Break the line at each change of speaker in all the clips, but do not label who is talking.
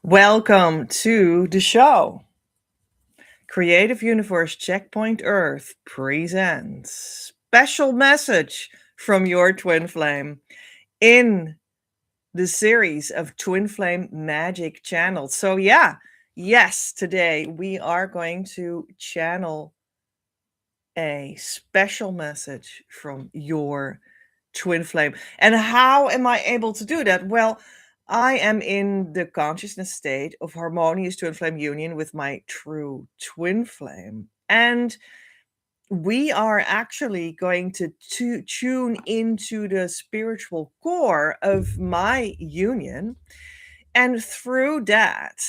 Welcome to the show. Creative Universe Checkpoint Earth presents special message from your twin flame in the series of Twin Flame Magic channels. So yes, today we are going to channel a special message from your twin flame. And how am I able to do that? Well, I am in the consciousness state of harmonious twin flame union with my true twin flame. And we are actually going to tune into the spiritual core of my union. And through that,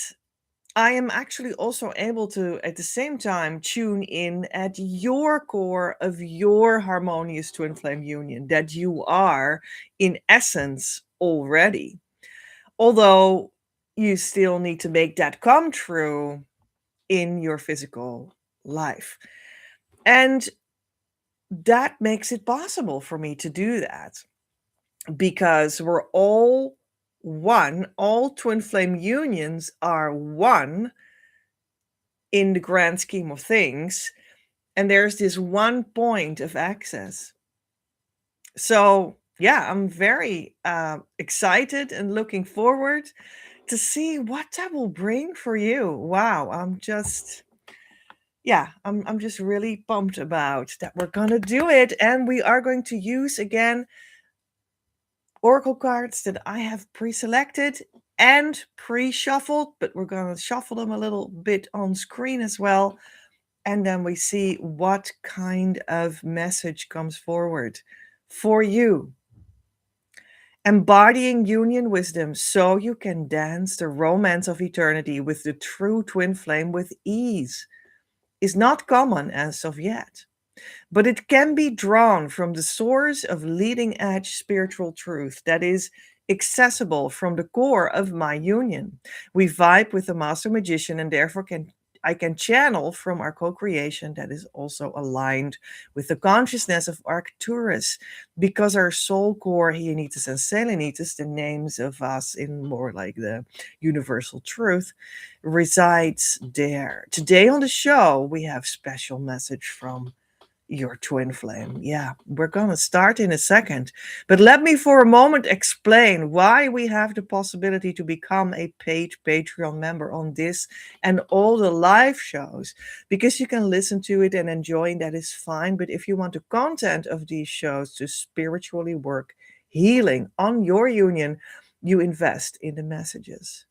I am actually also able to, at the same time, tune in at your core of your harmonious twin flame union that you are, in essence, already. Although you still need to make that come true in your physical life. And that makes it possible for me to do that because we're all one. All twin flame unions are one in the grand scheme of things, and there's this one point of access. So I'm very excited and looking forward to see what that will bring for you. Wow, I'm just really pumped about that. We're gonna do it, and we are going to use again oracle cards that I have pre-selected and pre-shuffled, but we're going to shuffle them a little bit on screen as well. And then we see what kind of message comes forward for you. Embodying union wisdom so you can dance the romance of eternity with the true twin flame with ease is not common as of yet, but it can be drawn from the source of leading edge spiritual truth that is accessible from the core of my union. We vibe with the master magician, and therefore I can channel from our co-creation that is also aligned with the consciousness of Arcturus, because our soul core, Hienitis and Selenitis, the names of us in more like the universal truth, resides there. Today on the show, we have special message from your twin flame. Yeah, we're going to start in a second. But let me for a moment explain why we have the possibility to become a paid Patreon member on this and all the live shows, because you can listen to it and enjoy, and that is fine. But if you want the content of these shows to spiritually work healing on your union, you invest in the messages.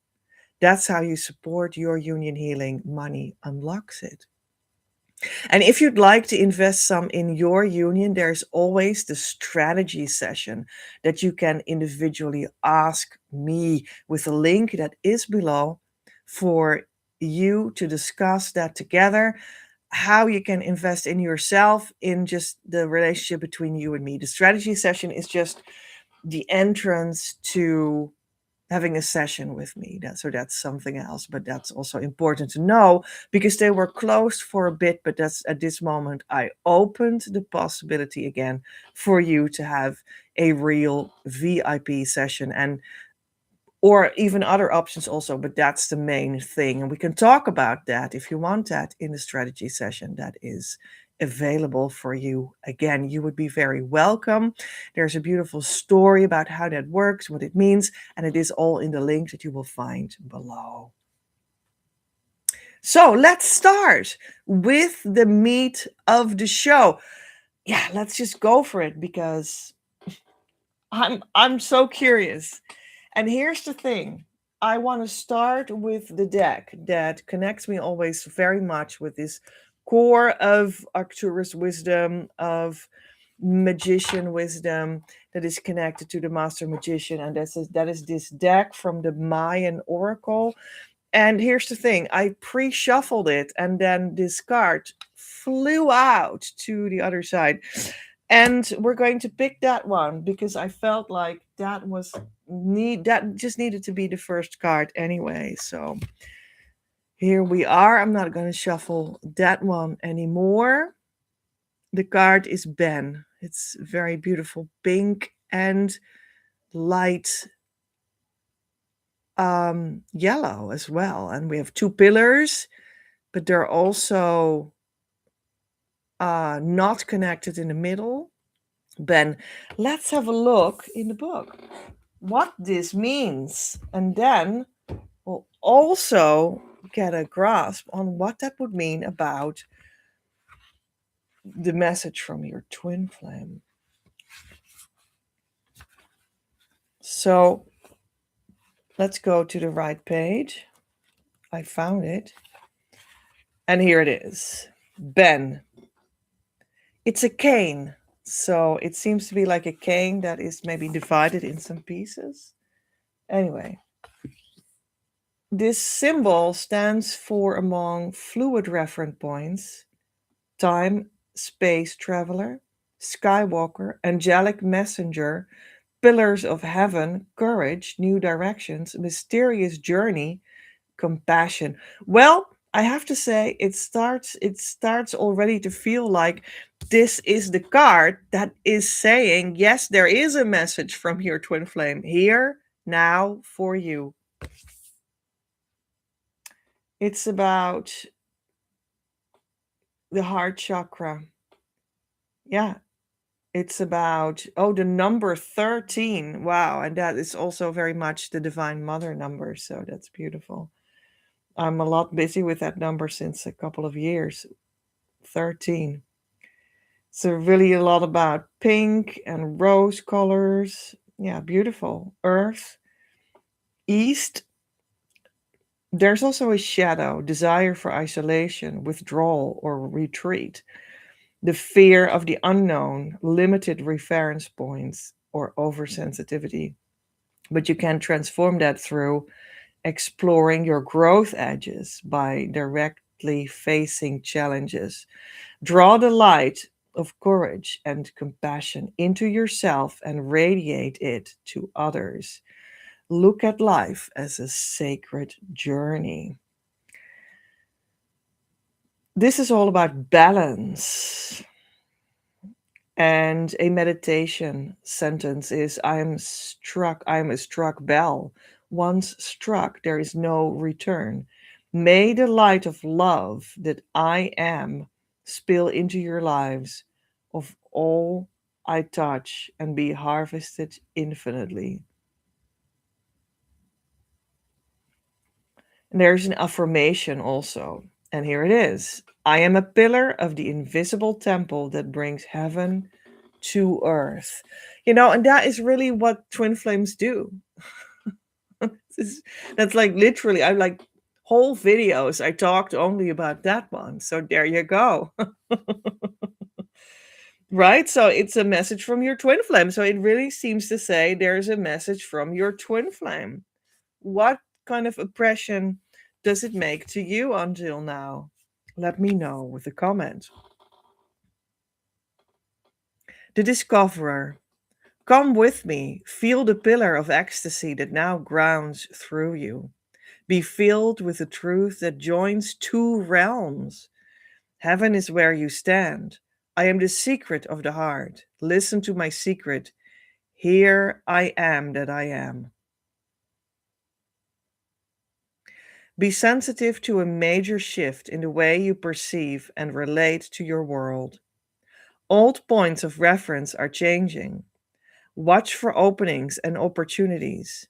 That's how you support your union healing. Money unlocks it. And if you'd like to invest some in your union, there's always the strategy session that you can individually ask me with a link that is below for you to discuss that together, how you can invest in yourself in just the relationship between you and me. The strategy session is just the entrance to having a session with me. That's something else, but that's also important to know because they were closed for a bit. But that's at this moment, I opened the possibility again for you to have a real VIP session, and or even other options also, but that's the main thing. And we can talk about that if you want that in the strategy session that is available for you. Again, you would be very welcome. There's a beautiful story about how that works, what it means, and it is all in the link that you will find below. So let's start with the meat of the show. Yeah, let's just go for it because I'm so curious. And here's the thing. I want to start with the deck that connects me always very much with this core of Arcturus wisdom, of magician wisdom that is connected to the master magician. And that is this deck from the Mayan Oracle. And here's the thing, I pre shuffled it, and then this card flew out to the other side. And we're going to pick that one because I felt like that just needed to be the first card anyway. So here we are. I'm not going to shuffle that one anymore. The card is Ben. It's very beautiful pink and light yellow as well. And we have two pillars, but they're also not connected in the middle. Ben, let's have a look in the book what this means. And then we'll also get a grasp on what that would mean about the message from your twin flame. So let's go to the right page. I found it. And here it is. Ben. It's a cane. So it seems to be like a cane that is maybe divided in some pieces. Anyway, this symbol stands for, among fluid reference points, time, space traveler, skywalker, angelic messenger, pillars of heaven, courage, new directions, mysterious journey, compassion. Well, I have to say it starts already to feel like this is the card that is saying, yes, there is a message from your twin flame here now for you. It's about the heart chakra. Yeah, it's about, oh, the number 13. Wow, and that is also very much the Divine Mother number, so that's beautiful. I'm a lot busy with that number since a couple of years. 13. So really a lot about pink and rose colors. Yeah, beautiful. Earth, east. There's also a shadow, desire for isolation, withdrawal, or retreat. The fear of the unknown, limited reference points, or oversensitivity. But you can transform that through exploring your growth edges by directly facing challenges. Draw the light of courage and compassion into yourself and radiate it to others. Look at life as a sacred journey. This is all about balance. And a meditation sentence is, I am a struck bell. Once struck, there is no return. May the light of love that I am spill into your lives of all I touch and be harvested infinitely. And there's an affirmation also. And here it is. I am a pillar of the invisible temple that brings heaven to earth. And that is really what twin flames do. That's like literally, I like whole videos. I talked only about that one. So there you go. Right? So it's a message from your twin flame. So it really seems to say there's a message from your twin flame. What kind of impression does it make to you until now? Let me know with a comment. The Discoverer. Come with me, feel the pillar of ecstasy that now grounds through you. Be filled with the truth that joins two realms. Heaven is where you stand. I am the secret of the heart. Listen to my secret. Here I am that I am. Be sensitive to a major shift in the way you perceive and relate to your world. Old points of reference are changing. Watch for openings and opportunities.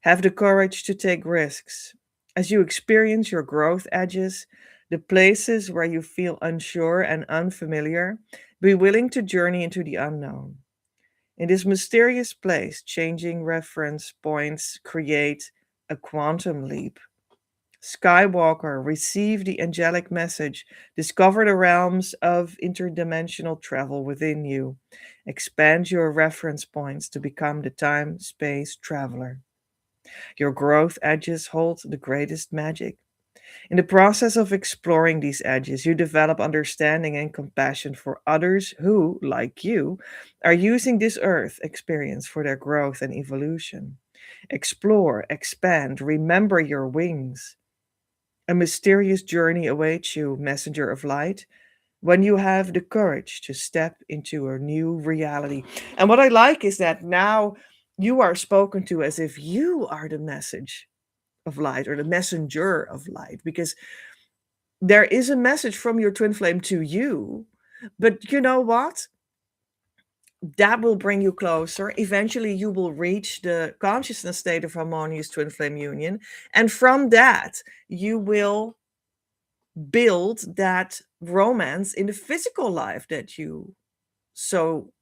Have the courage to take risks. As you experience your growth edges, the places where you feel unsure and unfamiliar, be willing to journey into the unknown. In this mysterious place, changing reference points create a quantum leap. Skywalker, receive the angelic message. Discover the realms of interdimensional travel within you. Expand your reference points to become the time space traveler. Your growth edges hold the greatest magic. In the process of exploring these edges, you develop understanding and compassion for others who, like you, are using this earth experience for their growth and evolution. Explore, expand, remember your wings. A mysterious journey awaits you, messenger of light, when you have the courage to step into a new reality. And what I like is that now you are spoken to as if you are the message of light or the messenger of light, because there is a message from your twin flame to you. But you know what? That will bring you closer. Eventually, you will reach the consciousness state of harmonious twin flame union. And from that, you will build that romance in the physical life that you so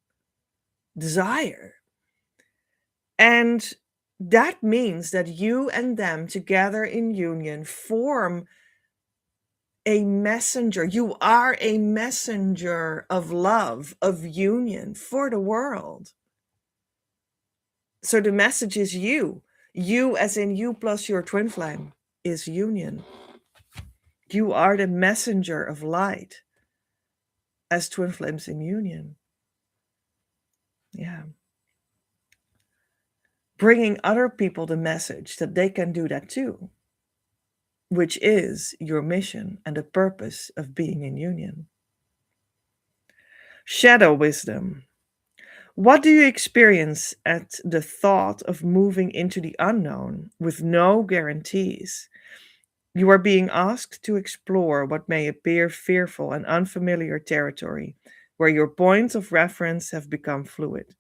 desire. And that means that you and them together in union form a messenger. You are a messenger of love, of union for the world. So the message is you. You, as in you plus your twin flame, is union. You are the messenger of light as twin flames in union. Yeah. Bringing other people the message that they can do that too, which is your mission and the purpose of being in union. Shadow wisdom. What do you experience at the thought of moving into the unknown with no guarantees? You are being asked to explore what may appear fearful and unfamiliar territory, where your points of reference have become fluid.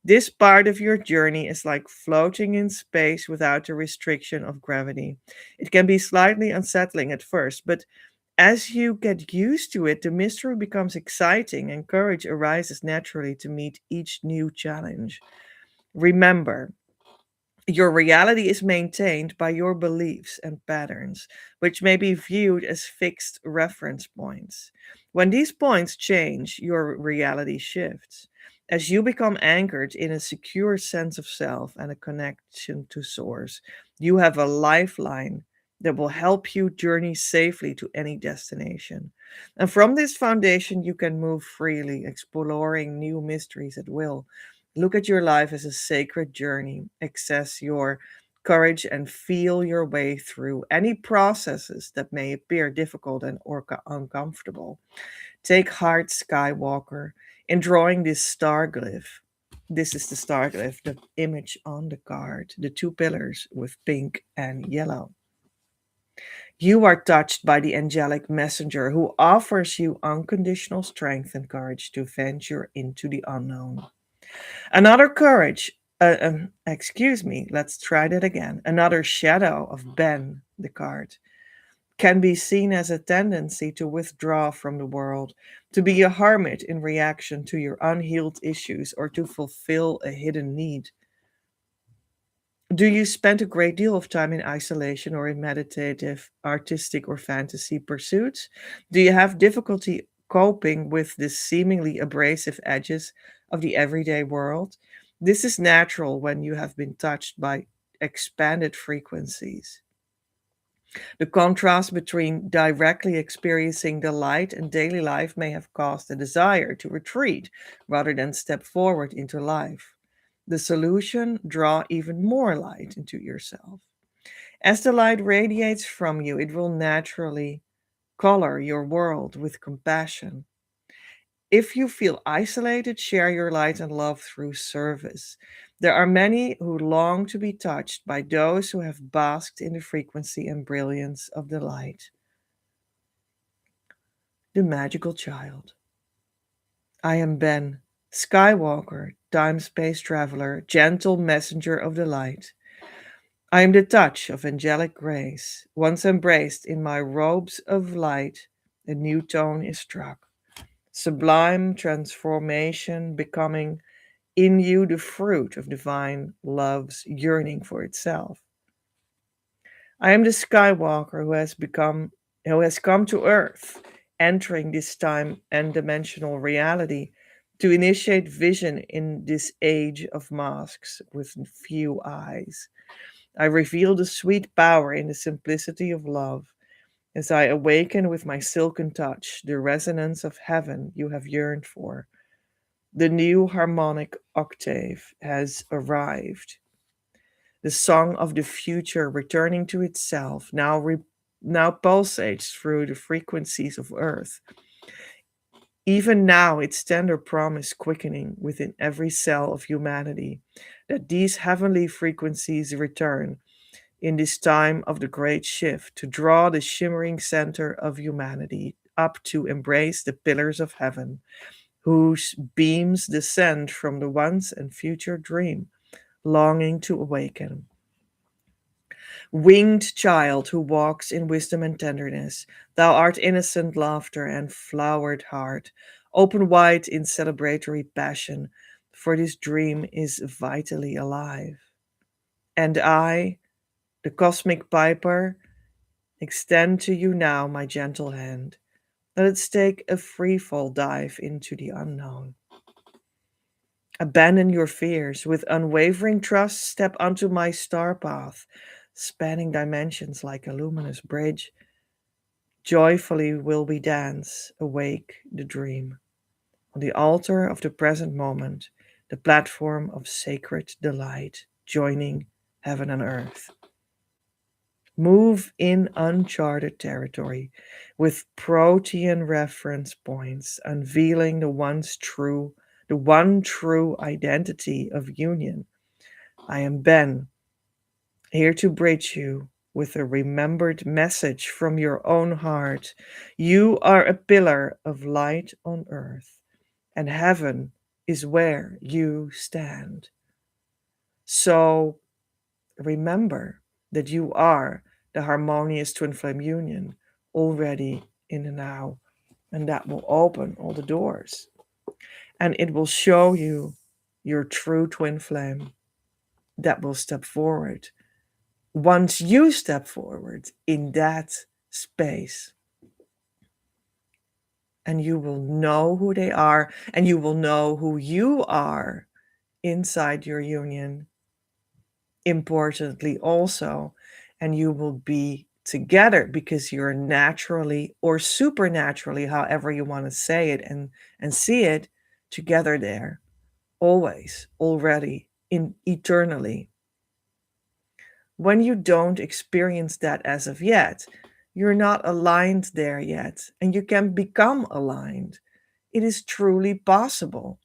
This part of your journey is like floating in space without the restriction of gravity. It can be slightly unsettling at first, but as you get used to it, the mystery becomes exciting and courage arises naturally to meet each new challenge. Remember, your reality is maintained by your beliefs and patterns, which may be viewed as fixed reference points. When these points change, your reality shifts. As you become anchored in a secure sense of self and a connection to Source, you have a lifeline that will help you journey safely to any destination. And from this foundation, you can move freely, exploring new mysteries at will. Look at your life as a sacred journey. Access your courage and feel your way through any processes that may appear difficult and or uncomfortable. Take heart, Skywalker, in drawing this star glyph. This is the star glyph, the image on the card, the two pillars with pink and yellow. You are touched by the angelic messenger who offers you unconditional strength and courage to venture into the unknown. Another courage, excuse me, let's try that again. Another shadow of Ben, the card, can be seen as a tendency to withdraw from the world, to be a hermit in reaction to your unhealed issues, or to fulfill a hidden need. Do you spend a great deal of time in isolation or in meditative, artistic, or fantasy pursuits? Do you have difficulty coping with the seemingly abrasive edges of the everyday world? This is natural when you have been touched by expanded frequencies. The contrast between directly experiencing the light and daily life may have caused a desire to retreat rather than step forward into life. The solution: draw even more light into yourself. As the light radiates from you, it will naturally color your world with compassion. If you feel isolated, share your light and love through service. There are many who long to be touched by those who have basked in the frequency and brilliance of the light. The magical child. I am Ben, Skywalker, time space traveler, gentle messenger of the light. I am the touch of angelic grace. Once embraced in my robes of light, a new tone is struck. Sublime transformation becoming in you the fruit of divine love's yearning for itself. I am the Skywalker who has come to Earth, entering this time and dimensional reality to initiate vision in this age of masks with few eyes. I reveal the sweet power in the simplicity of love as I awaken with my silken touch the resonance of heaven you have yearned for. The new harmonic octave has arrived. The song of the future returning to itself now pulsates through the frequencies of earth. Even now, its tender promise quickening within every cell of humanity that these heavenly frequencies return in this time of the great shift to draw the shimmering center of humanity up to embrace the pillars of heaven, whose beams descend from the once and future dream, longing to awaken. Winged child who walks in wisdom and tenderness, thou art innocent laughter and flowered heart, open wide in celebratory passion, for this dream is vitally alive. And I, the cosmic piper, extend to you now my gentle hand. Let us take a freefall dive into the unknown. Abandon your fears. With unwavering trust, step onto my star path, spanning dimensions like a luminous bridge. Joyfully will we dance, awake the dream. On the altar of the present moment, the platform of sacred delight, joining heaven and earth. Move in uncharted territory with protean reference points, unveiling the one true identity of union. I am Ben, here to bridge you with a remembered message from your own heart. You are a pillar of light on earth, and heaven is where you stand. So remember that you are the harmonious twin flame union already in the now, and that will open all the doors and it will show you your true twin flame that will step forward once you step forward in that space, and you will know who they are and you will know who you are inside your union, importantly also, and you will be together because you're naturally or supernaturally, however you want to say it and see it, together there, always, already, in eternally. When you don't experience that as of yet, you're not aligned there yet, and you can become aligned. It is truly possible.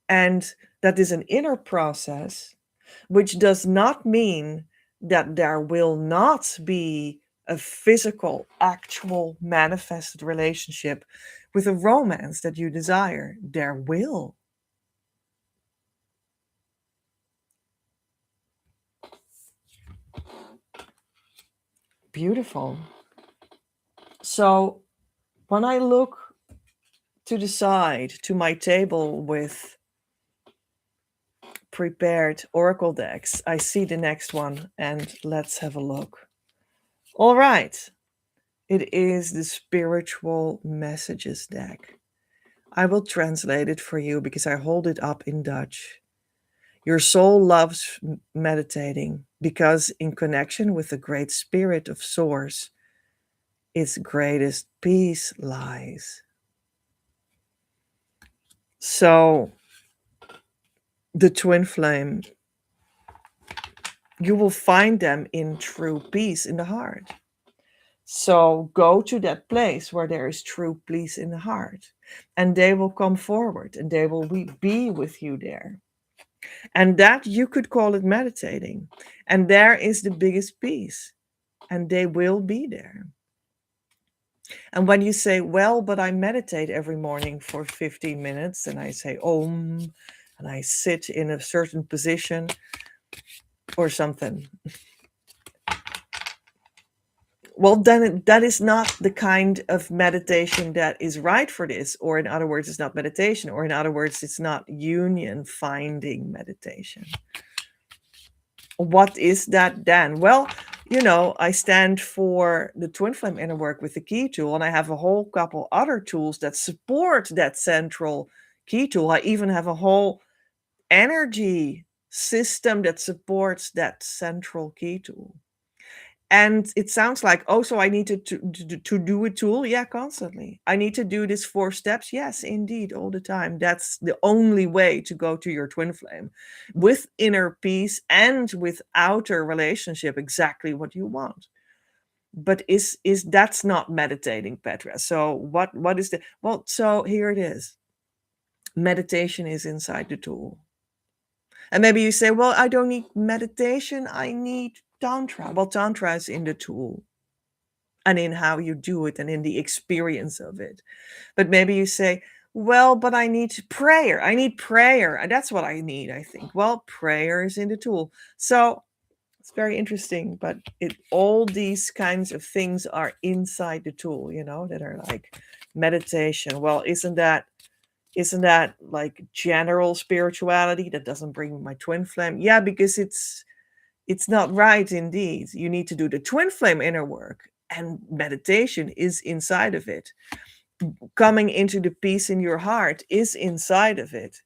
And that is an inner process, which does not mean that there will not be a physical, actual, manifested relationship with a romance that you desire. There will. Beautiful. So when I look to the side, to my table with prepared oracle decks, I see the next one, and let's have a look. All right. It is the spiritual messages deck. I will translate it for you because I hold it up in Dutch. Your soul loves meditating because, in connection with the great spirit of Source, its greatest peace lies. So, the twin flame, you will find them in true peace in the heart. So go to that place where there is true peace in the heart, and they will come forward and they will be with you there. And that you could call it meditating. And there is the biggest peace, and they will be there. And when you say, well, but I meditate every morning for 15 minutes, and I say Om, and I sit in a certain position or something, well, then that is not the kind of meditation that is right for this. Or in other words, it's not meditation. Or in other words, it's not union finding meditation. What is that then? Well, I stand for the twin flame inner work with the key tool, and I have a whole couple other tools that support that central key tool. I even have a whole energy system that supports that central key tool. And it sounds like, oh, so I need to do a tool. Yeah, constantly. I need to do this 4 steps. Yes, indeed, all the time. That's the only way to go to your twin flame with inner peace and with outer relationship, exactly what you want. But is that's not meditating, Petra? So what is the, well, so here it is. Meditation is inside the tool. And maybe you say, well, I don't need meditation, I need tantra. Well, tantra is in the tool and in how you do it and in the experience of it. But maybe you say, well, but I need prayer. I need prayer. And that's what I need, I think. Well, prayer is in the tool. So it's very interesting, but all these kinds of things are inside the tool, that are like meditation. Well, isn't that like general spirituality that doesn't bring my twin flame? Yeah, because it's not right indeed. You need to do the twin flame inner work, and meditation is inside of it. Coming into the peace in your heart is inside of it.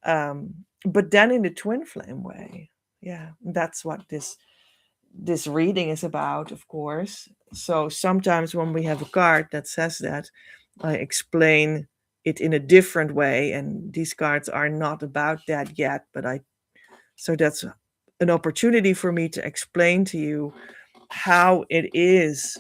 But then in the twin flame way. Yeah, that's what this reading is about, of course. So sometimes when we have a card that says that, I explain it in a different way, and these cards are not about that yet, but so that's an opportunity for me to explain to you how it is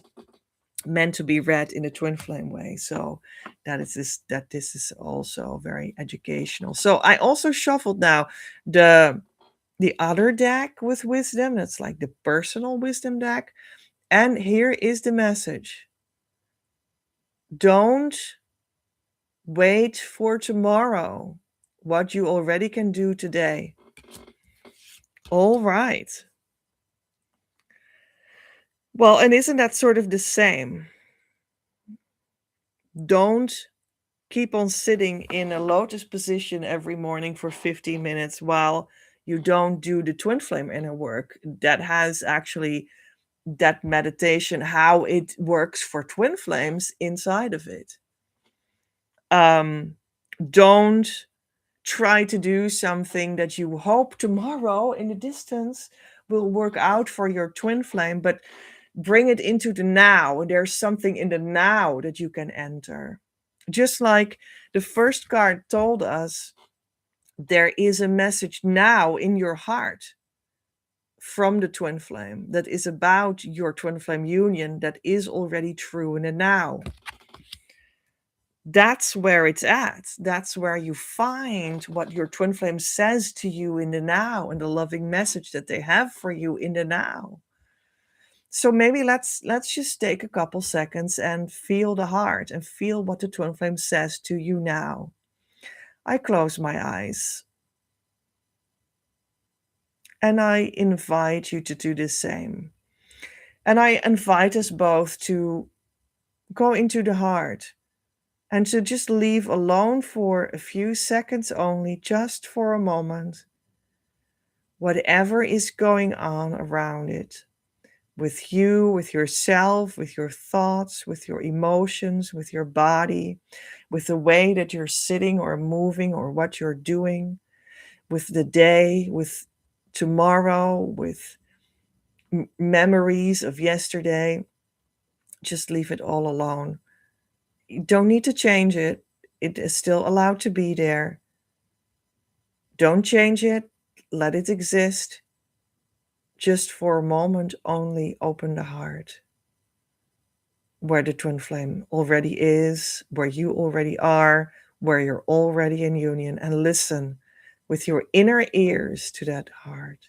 meant to be read in a twin flame way. So this is also very educational. So I also shuffled now the other deck with wisdom. That's like the personal wisdom deck. And here is the message. Don't wait for tomorrow what you already can do today. All right. Well, and isn't that sort of the same? Don't keep on sitting in a lotus position every morning for 15 minutes while you don't do the twin flame inner work. That has actually that meditation, how it works for twin flames inside of it. Don't try to do something that you hope tomorrow in the distance will work out for your twin flame, but bring it into the now. There's something in the now that you can enter. Just like the first card told us, there is a message now in your heart from the twin flame that is about your twin flame union that is already true in the now. That's where it's at. That's where you find what your twin flame says to you in the now and the loving message that they have for you in the now. So maybe let's just take a couple seconds and feel the heart and feel what the twin flame says to you now. I close my eyes and I invite you to do the same. And I invite us both to go into the heart and to just leave alone for a few seconds only, just for a moment, whatever is going on around it, with you, with yourself, with your thoughts, with your emotions, with your body, with the way that you're sitting or moving or what you're doing, with the day, with tomorrow, with memories of yesterday. Just leave it all alone. You don't need to change it. It is still allowed to be there. Don't change it. Let it exist. Just for a moment only open the heart. Where the twin flame already is, where you already are, where you're already in union, and listen with your inner ears to that heart.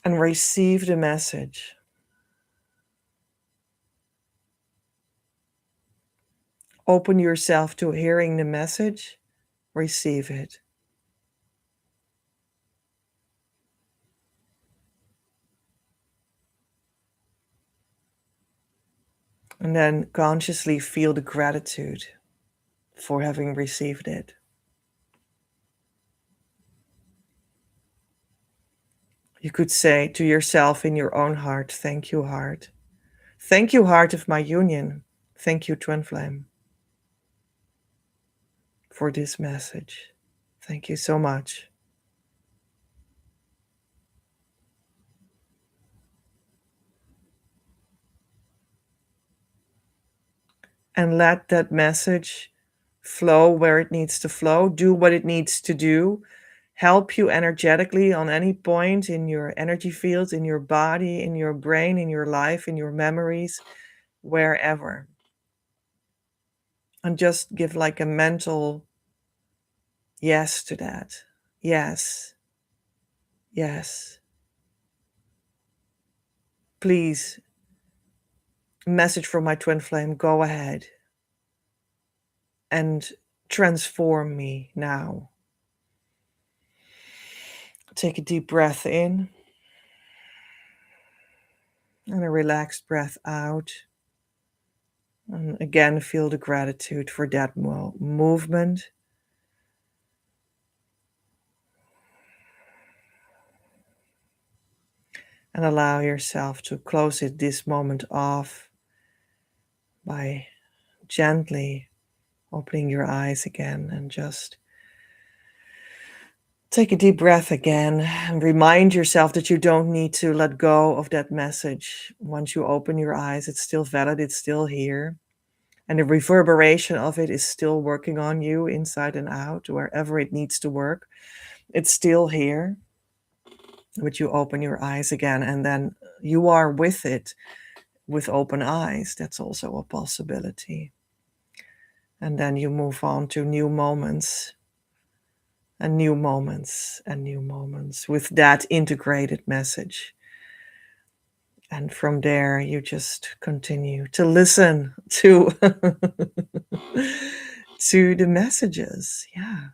And receive the message. Open yourself to hearing the message, receive it. And then consciously feel the gratitude for having received it. You could say to yourself in your own heart, thank you, heart. Thank you, heart of my union. Thank you, twin flame, for this message. Thank you so much. And let that message flow where it needs to flow, do what it needs to do, help you energetically on any point in your energy fields, in your body, in your brain, in your life, in your memories, wherever. And just give like a mental yes to that. Yes, yes. Please, message from my twin flame, go ahead and transform me now. Take a deep breath in and a relaxed breath out. And again, feel the gratitude for that movement. And allow yourself to close this moment off by gently opening your eyes again and just take a deep breath again and remind yourself that you don't need to let go of that message. Once you open your eyes, it's still valid, it's still here. And the reverberation of it is still working on you inside and out, wherever it needs to work. It's still here. But you open your eyes again, and then you are with it with open eyes. That's also a possibility. And then you move on to new moments and new moments and new moments with that integrated message. And from there, you just continue to listen to to the messages. Yeah.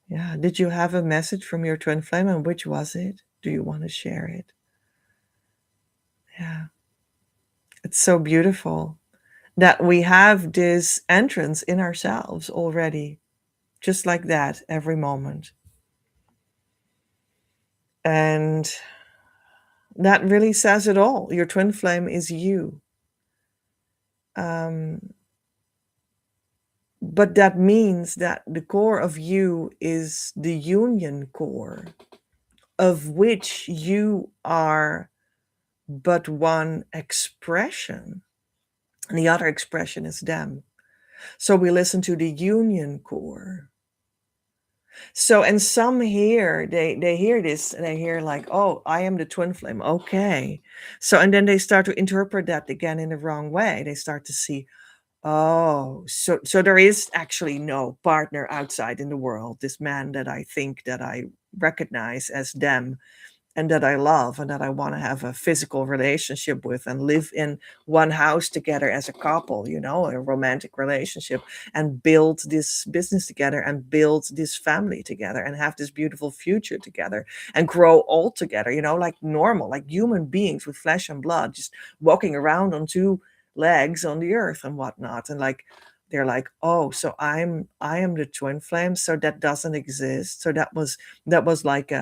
Yeah. Did you have a message from your twin flame, and which was it? Do you want to share it? Yeah. It's so beautiful that we have this entrance in ourselves already, just like that, every moment. And that really says it all. Your twin flame is you. But that means that the core of you is the union core, of which you are but one expression. And the other expression is them. So we listen to the union core. So, and some here, they hear this and they hear like, oh, I am the twin flame. Okay. So, and then they start to interpret that again in the wrong way. They start to see, oh, so there is actually no partner outside in the world. This man that I think that I recognize as them and that I love and that I want to have a physical relationship with and live in one house together as a couple, you know, a romantic relationship, and build this business together and build this family together and have this beautiful future together and grow old together, you know, like normal, like human beings with flesh and blood, just walking around on two legs on the earth and whatnot. And like, they're like, oh, so I am the twin flame, so that doesn't exist. So that was like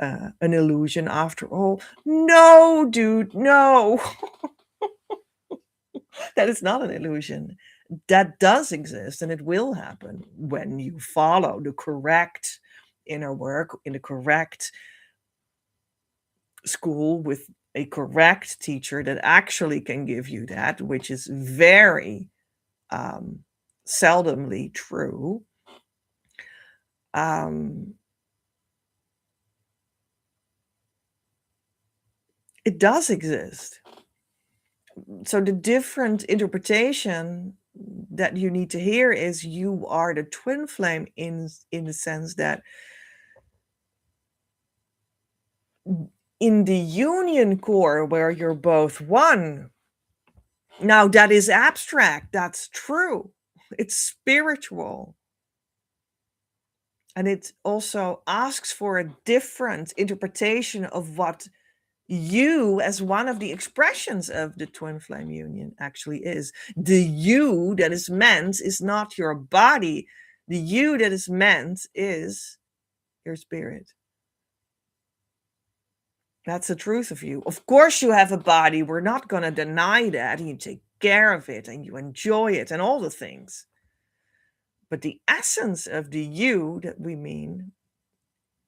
an illusion after all. No, dude, no. That is not an illusion. That does exist and it will happen when you follow the correct inner work in the correct school with a correct teacher that actually can give you that, which is very seldomly true. It does exist. So the different interpretation that you need to hear is you are the twin flame in the sense that in the union core where you're both one. Now that is abstract, that's true. It's spiritual. And it also asks for a different interpretation of what You, as one of the expressions of the twin flame union, actually is. The you that is meant is not your body. The you that is meant is your spirit. That's the truth of you. Of course, you have a body. We're not going to deny that. And you take care of it and you enjoy it and all the things. But the essence of the you that we mean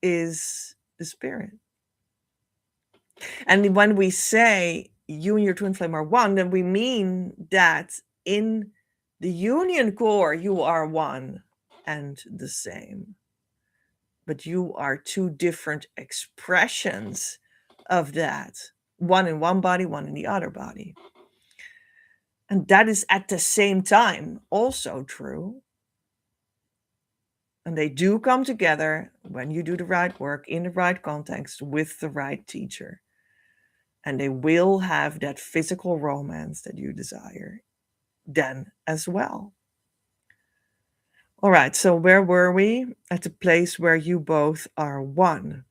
is the spirit. And when we say you and your twin flame are one, then we mean that in the union core, you are one and the same. But you are two different expressions of that, one in one body, one in the other body. And that is at the same time also true. And they do come together when you do the right work in the right context with the right teacher. And they will have that physical romance that you desire then as well. All right, so where were we? At the place where you both are one.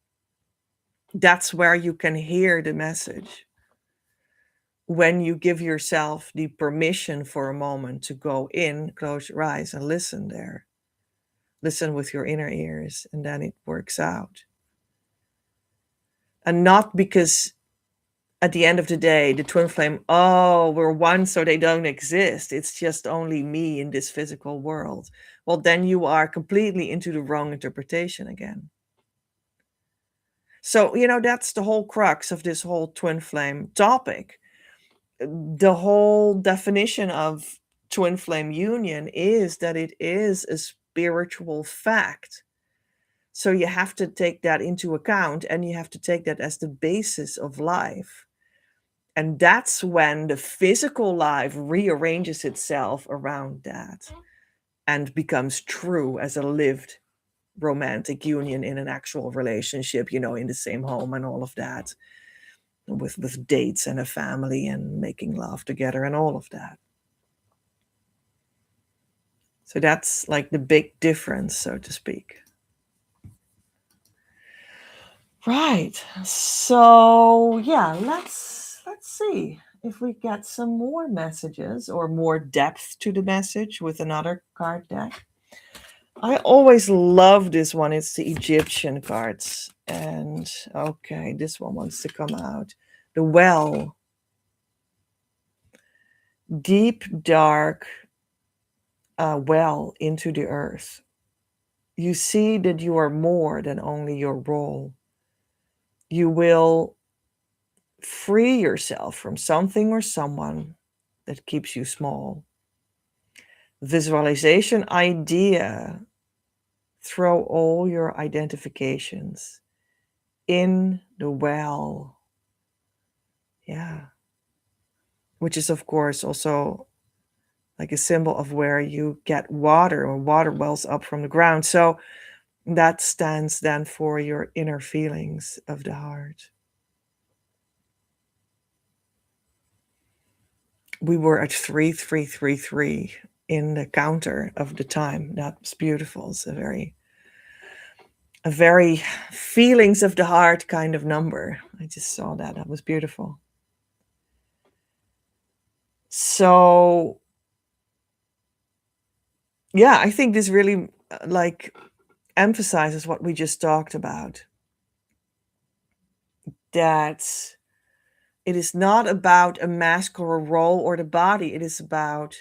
That's where you can hear the message. When you give yourself the permission for a moment to go in, close your eyes and listen there. Listen with your inner ears, and then it works out. And not because at the end of the day, the twin flame, oh, we're one, so they don't exist. It's just only me in this physical world. Well, then you are completely into the wrong interpretation again. So, that's the whole crux of this whole twin flame topic. The whole definition of twin flame union is that it is a spiritual fact. So you have to take that into account, and you have to take that as the basis of life. And that's when the physical life rearranges itself around that and becomes true as a lived romantic union in an actual relationship, in the same home and all of that, with dates and a family and making love together and all of that. So that's like the big difference, so to speak. Right. So yeah, let's see if we get some more messages or more depth to the message with another card deck. I always love this one. It's the Egyptian cards. And okay, this one wants to come out. The well. Deep, dark well into the earth. You see that you are more than only your role. You will free yourself from something or someone that keeps you small. Visualization idea. Throw all your identifications in the well. Yeah. Which is, of course, also like a symbol of where you get water, or water wells up from the ground. So that stands then for your inner feelings of the heart. We were at 3333 in the counter of the time. That was beautiful. It's a very feelings of the heart kind of number. I just saw that. That was beautiful. So yeah, I think this really emphasizes what we just talked about. That it is not about a mask or a role or the body. It is about,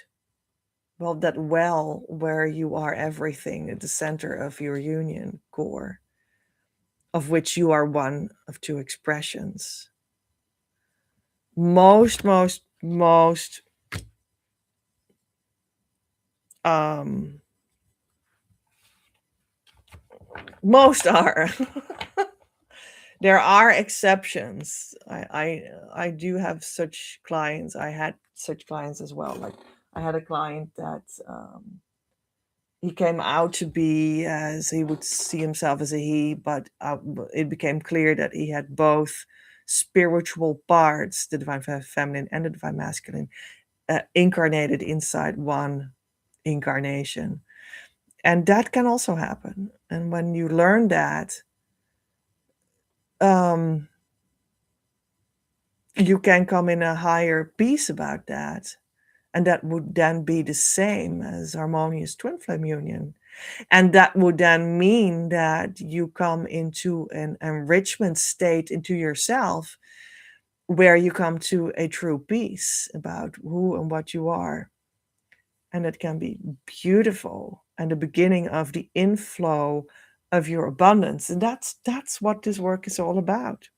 well, that well where you are everything at the center of your union core, of which you are one of two expressions. Most are. There are exceptions. I do have such clients. I had such clients as well. Like I had a client that he came out to be, as he would see himself as a he, but it became clear that he had both spiritual parts, the divine feminine and the divine masculine, incarnated inside one incarnation. And that can also happen. And when you learn that, You can come in a higher peace about that. And that would then be the same as harmonious twin flame union. And that would then mean that you come into an enrichment state into yourself where you come to a true peace about who and what you are. And it can be beautiful and the beginning of the inflow of your abundance. And that's what this work is all about.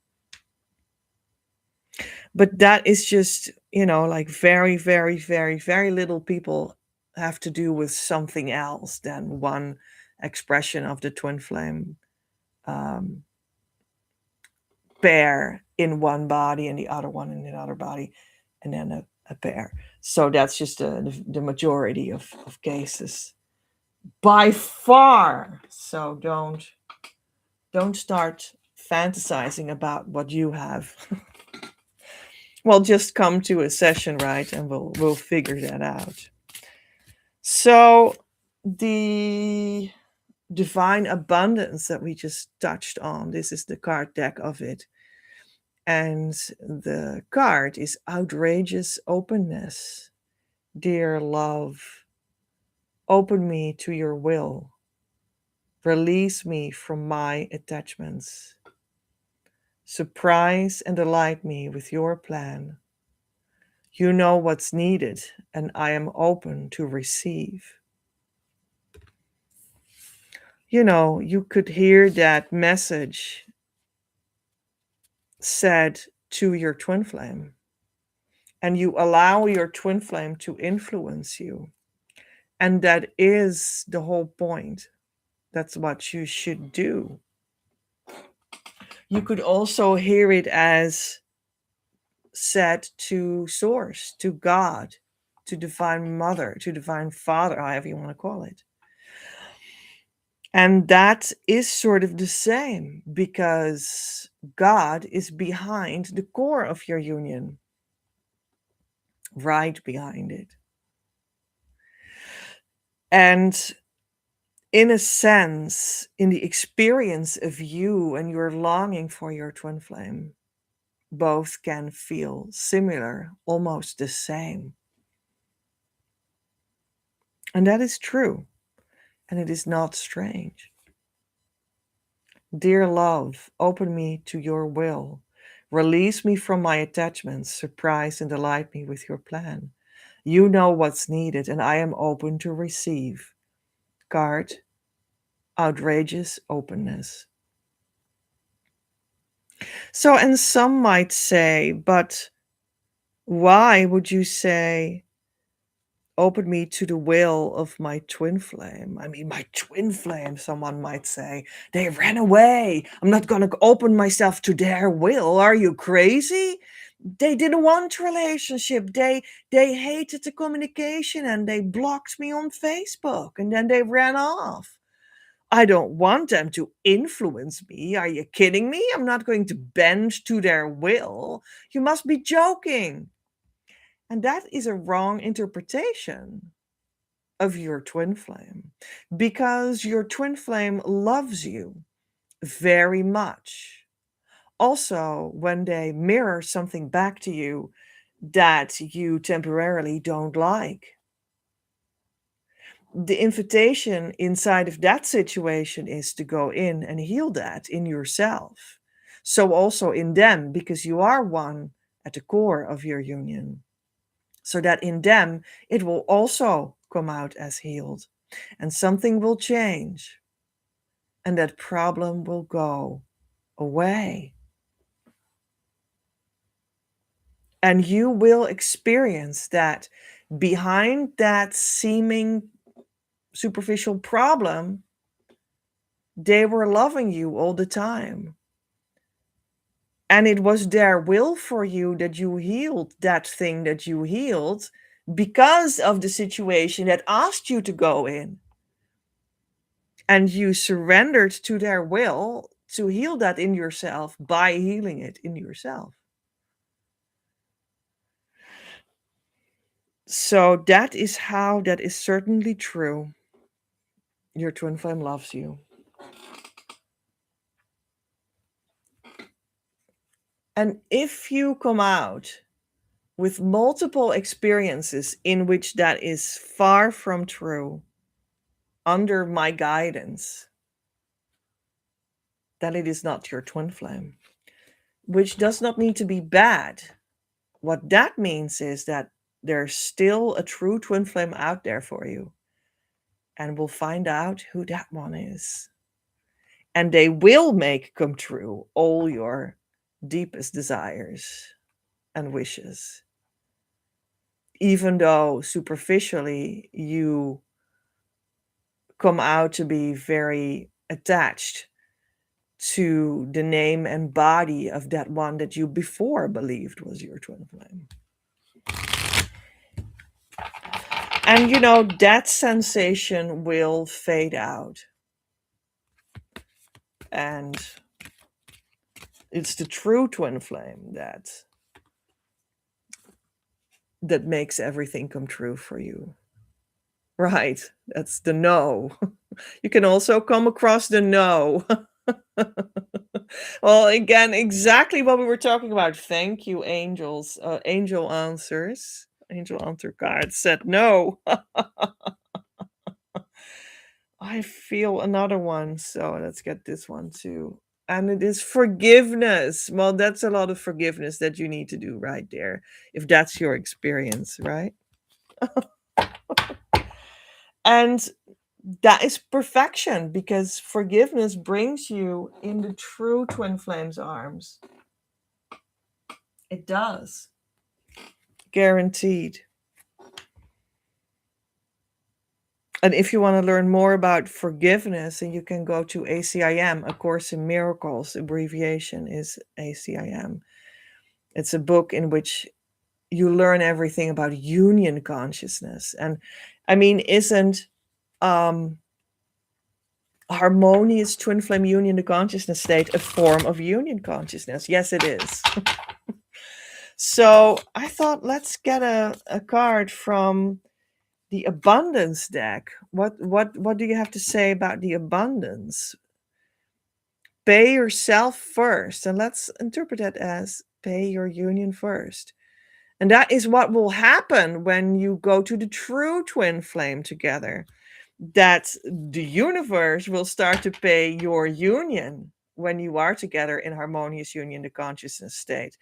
But that is just, like very, very, very, very little people have to do with something else than one expression of the twin flame um, pair in one body and the other one in the other body, and then a pair. So that's just the majority of cases by far. So don't start fantasizing about what you have. Well, just come to a session, right, and we'll figure that out. So the divine abundance that we just touched on, this is the card deck of it. And the card is outrageous openness. Dear love, open me to your will. Release me from my attachments. Surprise and delight me with your plan. You know what's needed, and I am open to receive. You could hear that message said to your twin flame, and you allow your twin flame to influence you. And that is the whole point. That's what you should do. You could also hear it as said to Source, to God, to Divine Mother, to Divine Father, however you want to call it. And that is sort of the same because God is behind the core of your union, right behind it. And in a sense, in the experience of you and your longing for your twin flame, both can feel similar, almost the same. And that is true. And it is not strange. Dear love, open me to your will. Release me from my attachments. Surprise and delight me with your plan. You know what's needed, and I am open to receive. Card, outrageous openness. So, and some might say, but why would you say, open me to the will of my twin flame? I mean, my twin flame, someone might say, they ran away. I'm not going to open myself to their will. Are you crazy? They didn't want relationship. They hated the communication and they blocked me on Facebook and then they ran off. I don't want them to influence me. Are you kidding me? I'm not going to bend to their will. You must be joking. And that is a wrong interpretation of your twin flame because your twin flame loves you very much. Also, when they mirror something back to you that you temporarily don't like, the invitation inside of that situation is to go in and heal that in yourself. So, also in them, because you are one at the core of your union. So that in them, it will also come out as healed. And something will change. And that problem will go away. And you will experience that behind that seeming superficial problem, they were loving you all the time. And it was their will for you that you healed that thing that you healed because of the situation that asked you to go in. And you surrendered to their will to heal that in yourself by healing it in yourself. So that is how that is certainly true. Your twin flame loves you. And if you come out with multiple experiences in which that is far from true, under my guidance, then it is not your twin flame, which does not need to be bad. What that means is that there's still a true twin flame out there for you. And we'll find out who that one is. And they will make come true all your deepest desires and wishes. Even though superficially you come out to be very attached to the name and body of that one that you before believed was your twin flame. And that sensation will fade out. And it's the true twin flame that makes everything come true for you. Right. That's the no. You can also come across the no. Well, again, exactly what we were talking about. Thank you, angels. Angel answers. Angel answer card said no. I feel another one. So let's get this one too. And it is forgiveness. Well, that's a lot of forgiveness that you need to do right there, if that's your experience, right? And that is perfection, because forgiveness brings you in the true twin flame's arms. It does. Guaranteed. And if you want to learn more about forgiveness, then you can go to ACIM, A Course in Miracles. Abbreviation is ACIM. It's a book in which you learn everything about union consciousness. And I mean, isn't harmonious twin flame union, the consciousness state, a form of union consciousness? Yes, it is. So I thought, let's get a card from the abundance deck. What do you have to say about the abundance? Pay yourself first, and let's interpret that as pay your union first. And that is what will happen when you go to the true twin flame together. That the universe will start to pay your union when you are together in harmonious union, the consciousness state.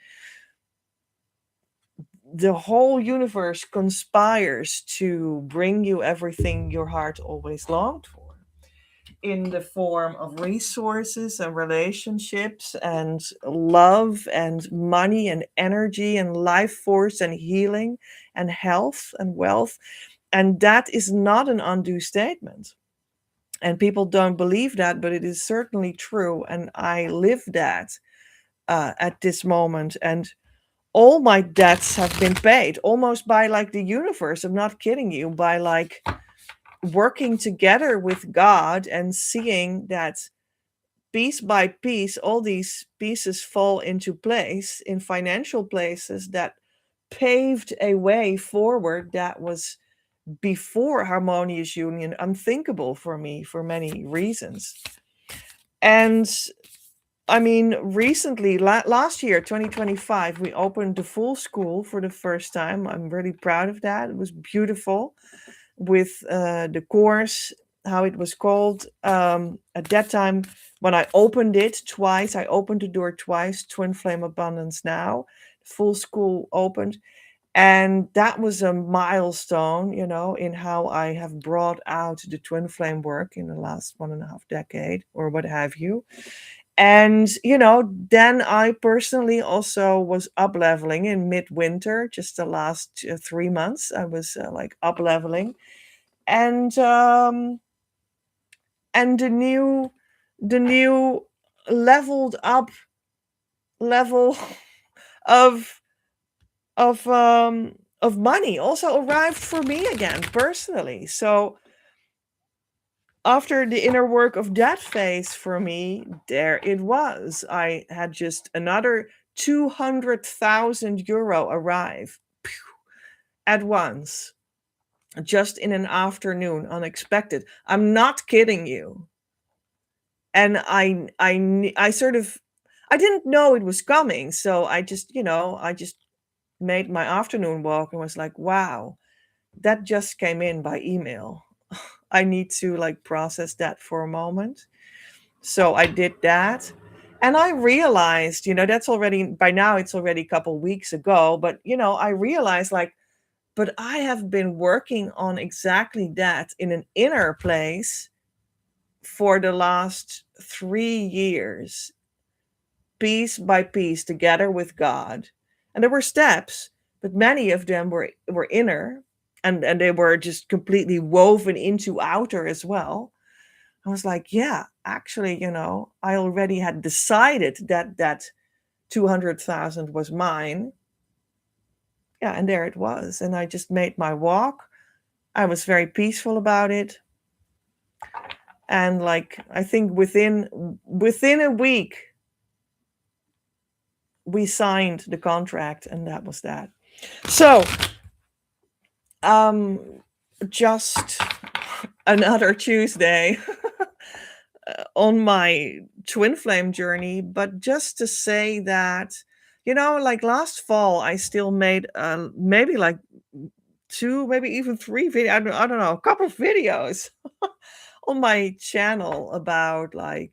The whole universe conspires to bring you everything your heart always longed for, in the form of resources and relationships and love and money and energy and life force and healing and health and wealth. And that is not an undue statement. And people don't believe that, but it is certainly true. And I live that at this moment. And all my debts have been paid almost by like the universe. I'm not kidding you, by like working together with God and seeing that piece by piece, all these pieces fall into place in financial places that paved a way forward that was before harmonious union unthinkable for me for many reasons. And I mean, recently, last year, 2025, we opened the full school for the first time. I'm really proud of that. It was beautiful with the course, how it was called. At that time, when I opened it twice, I opened the door twice, Twin Flame Abundance Now. Full school opened. And that was a milestone, in how I have brought out the twin flame work in the last 1.5 decade or what have you. And, then I personally also was up leveling in midwinter, just the last 3 months. I was like up leveling. And the new leveled up level of of money also arrived for me again personally. So after the inner work of that phase for me, there it was. I had just another 200,000 euro arrive at once, just in an afternoon, unexpected. I'm not kidding you. And I I didn't know it was coming, so I just made my afternoon walk and was like, wow, that just came in by email. I need to like process that for a moment. So I did that. And I realized, that's already, by now it's already a couple weeks ago, but, I realized like, but I have been working on exactly that in an inner place for the last 3 years, piece by piece, together with God. And there were steps, but many of them were inner, and they were just completely woven into outer as well. I was like, yeah, actually, I already had decided that 200,000 was mine. Yeah, and there it was. And I just made my walk. I was very peaceful about it. And like I think within a week we signed the contract, and that was that. So, um just another Tuesday on my twin flame journey, but just to say that, like last fall, I still made maybe like two, maybe even three videos. I don't know, a couple of videos on my channel about like,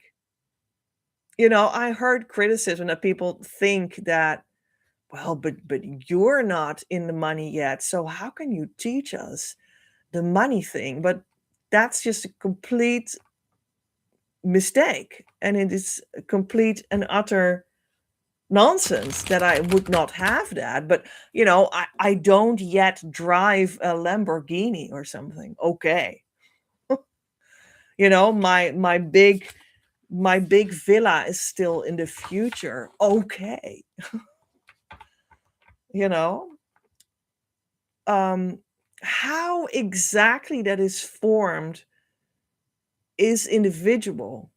I heard criticism that people think that, well, but you're not in the money yet, so how can you teach us the money thing? But that's just a complete mistake, and it is a complete and utter nonsense that I would not have that. But I don't yet drive a Lamborghini or something. Okay. My big villa is still in the future. Okay. you know um how exactly that is formed is individual.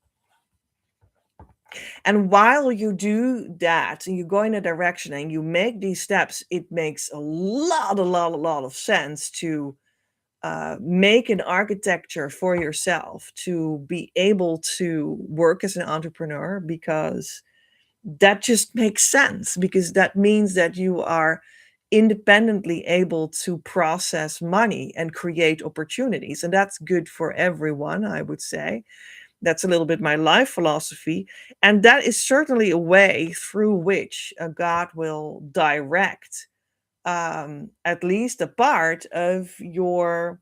And while you do that and you go in a direction and you make these steps, it makes a lot of sense to make an architecture for yourself to be able to work as an entrepreneur, because that just makes sense, because that means that you are independently able to process money and create opportunities, and that's good for everyone, I would say. That's a little bit my life philosophy. And that is certainly a way through which God will direct at least a part of your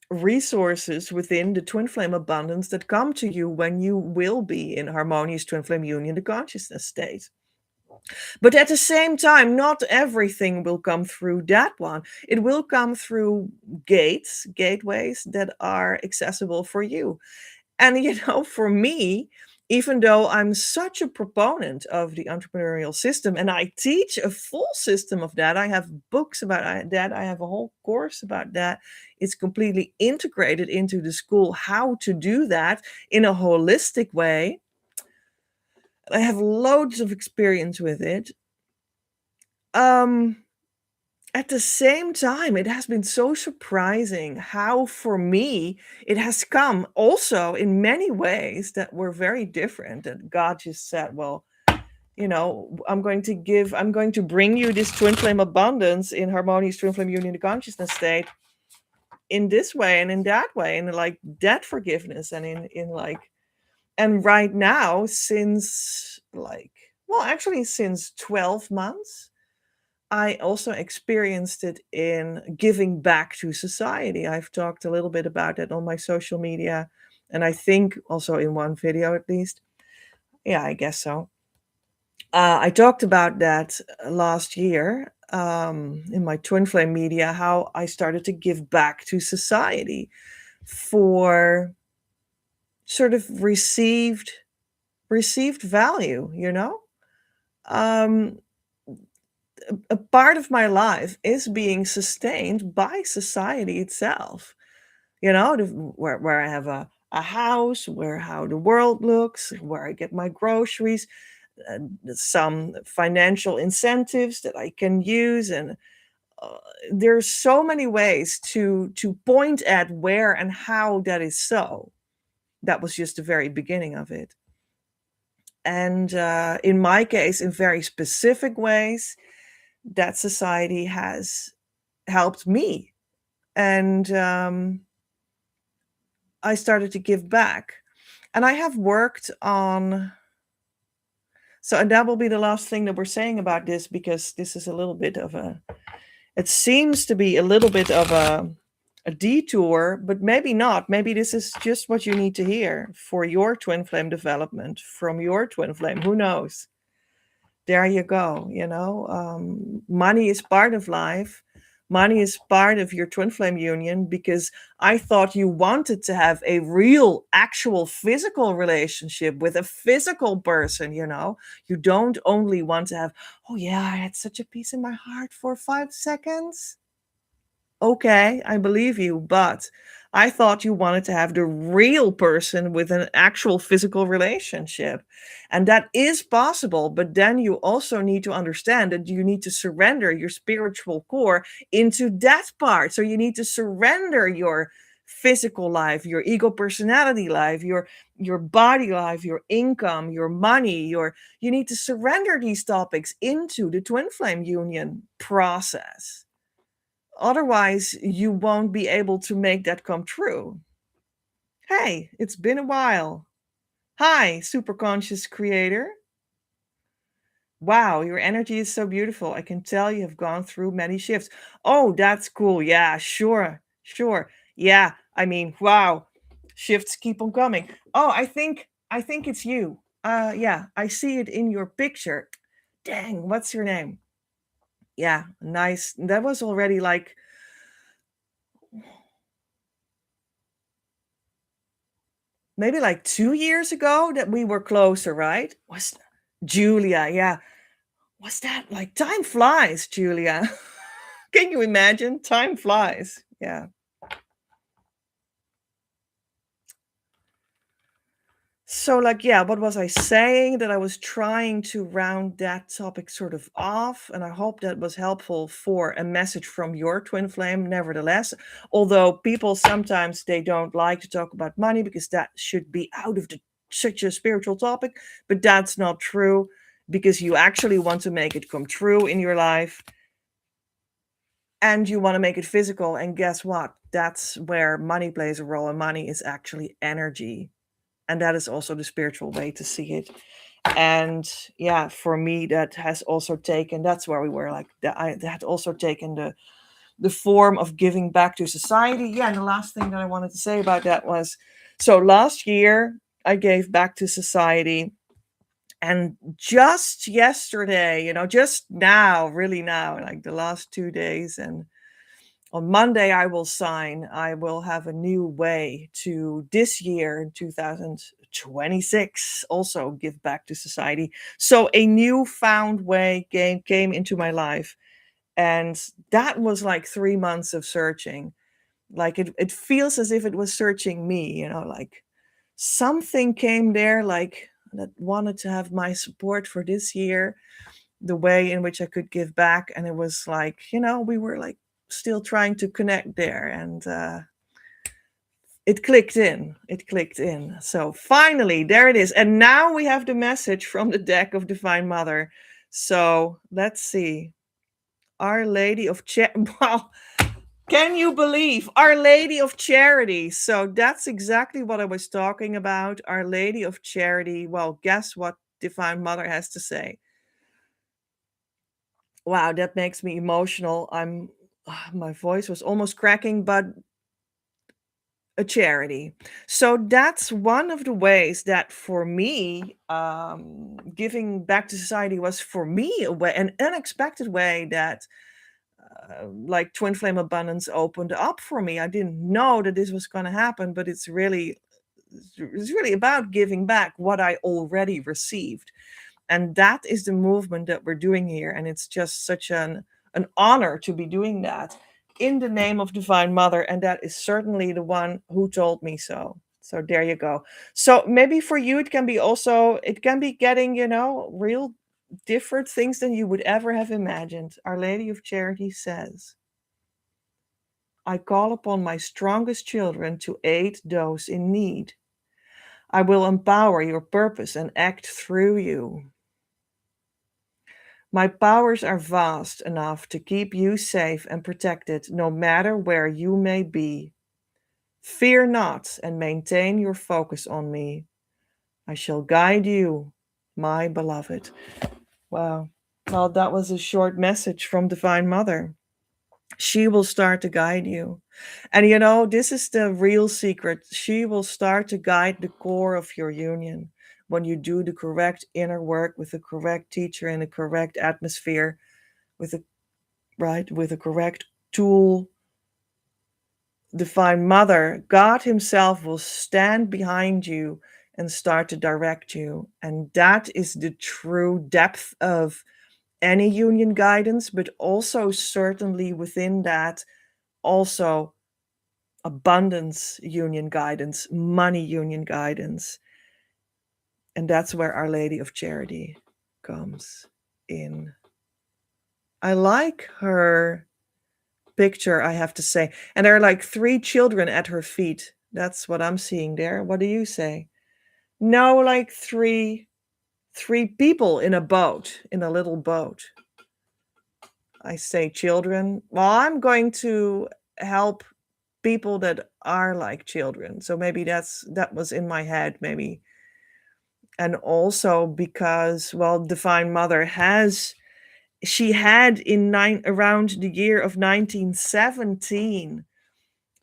resources within the twin flame abundance that come to you when you will be in harmonious twin flame union, the consciousness state. But at the same time, not everything will come through that one. It will come through gateways that are accessible for you. And, for me, even though I'm such a proponent of the entrepreneurial system and I teach a full system of that, I have books about that, I have a whole course about that. It's completely integrated into the school how to do that in a holistic way. I have loads of experience with it. Um, at the same time, it has been so surprising how, for me, it has come also in many ways that were very different. That God just said, well, I'm going to bring you this twin flame abundance in harmonious twin flame union consciousness state in this way and in that way, and like debt forgiveness, and in like, and right now, since like, well, actually, since 12 months, I also experienced it in giving back to society. I've talked a little bit about that on my social media, and I think also in one video at least. Yeah, I guess so. I talked about that last year in my twin flame media, how I started to give back to society for sort of received value. Um, a part of my life is being sustained by society itself. Where I have a house, where how the world looks, where I get my groceries, uh, some financial incentives that I can use, and uh, there's so many ways to point at where and how that is so. That was just the very beginning of it. And in my case, in very specific ways, that society has helped me. And I started to give back. And I have worked on, so, and that will be the last thing that we're saying about this, because this is a little bit of a, it seems to be a little bit of a detour, but maybe not. Maybe this is just what you need to hear for your twin flame development from your twin flame. Who knows? There you go. Money is part of life. Money is part of your twin flame union, because I thought you wanted to have a real, actual physical relationship with a physical person. You don't only want to have, oh yeah, I had such a peace in my heart for 5 seconds. Okay, I believe you, but I thought you wanted to have the real person with an actual physical relationship. And that is possible, but then you also need to understand that you need to surrender your spiritual core into that part. So you need to surrender your physical life, your ego personality life, your body life, your income, your money, you need to surrender these topics into the twin flame union process. Otherwise, you won't be able to make that come true. Hey, it's been a while. Hi, super conscious creator. Wow, your energy is so beautiful. I can tell you have gone through many shifts. Oh, that's cool. Yeah, sure, sure. Yeah, I mean, wow. Shifts keep on coming. Oh, I think it's you. Yeah, I see it in your picture. Dang, what's your name? Yeah, nice. That was already like maybe like 2 years ago that we were closer, right? Was Julia, yeah. Was that like time flies, Julia? Can you imagine? Time flies. Yeah. So, like, yeah, what was I saying? That I was trying to round that topic sort of off, and I hope that was helpful for a message from your twin flame, nevertheless. Although people sometimes they don't like to talk about money because that should be out of such a spiritual topic, but that's not true, because you actually want to make it come true in your life, and you want to make it physical. And guess what? That's where money plays a role, and money is actually energy. And that is also the spiritual way to see it. And yeah, for me, that has also taken, that's where we were, like that had also taken the form of giving back to society. Yeah, and the last thing that I wanted to say about that was, so last year I gave back to society, and just yesterday, just now, really now, like the last 2 days, and on Monday, I will have a new way to this year in 2026 also give back to society. So a newfound way came into my life. And that was like 3 months of searching. Like it feels as if it was searching me, like something came there, like that wanted to have my support for this year, the way in which I could give back. And it was like, we were like still trying to connect there. And it clicked in. It clicked in. So finally, there it is. And now we have the message from the deck of Divine Mother. So let's see. Our Lady of Wow. Can you believe Our Lady of Charity? So that's exactly what I was talking about. Our Lady of Charity. Well, guess what Divine Mother has to say? Wow, that makes me emotional. My voice was almost cracking, but a charity. So that's one of the ways that for me, giving back to society was for me a way, an unexpected way that like Twin Flame Abundance opened up for me. I didn't know that this was going to happen, but it's really about giving back what I already received. And that is the movement that we're doing here. And it's just such an honor to be doing that in the name of Divine Mother. And that is certainly the one who told me so. So there you go. So maybe for you, it can be getting, real different things than you would ever have imagined. Our Lady of Charity says, I call upon my strongest children to aid those in need. I will empower your purpose and act through you. My powers are vast enough to keep you safe and protected no matter where you may be. Fear not and maintain your focus on me. I shall guide you, my beloved. Wow. Well, that was a short message from Divine Mother. She will start to guide you. And this is the real secret. She will start to guide the core of your union when you do the correct inner work with the correct teacher in the correct atmosphere, with the with the correct tool. Divine Mother, God Himself will stand behind you and start to direct you. And that is the true depth of any union guidance, but also certainly within that, also abundance union guidance, money union guidance. And that's where Our Lady of Charity comes in. I like her picture, I have to say. And there are like 3 children at her feet. That's what I'm seeing there. What do you say? No, like three people in a boat, in a little boat. I say children. Well, I'm going to help people that are like children. So maybe that was in my head, maybe. And also because, well, Divine Mother she had around the year of 1917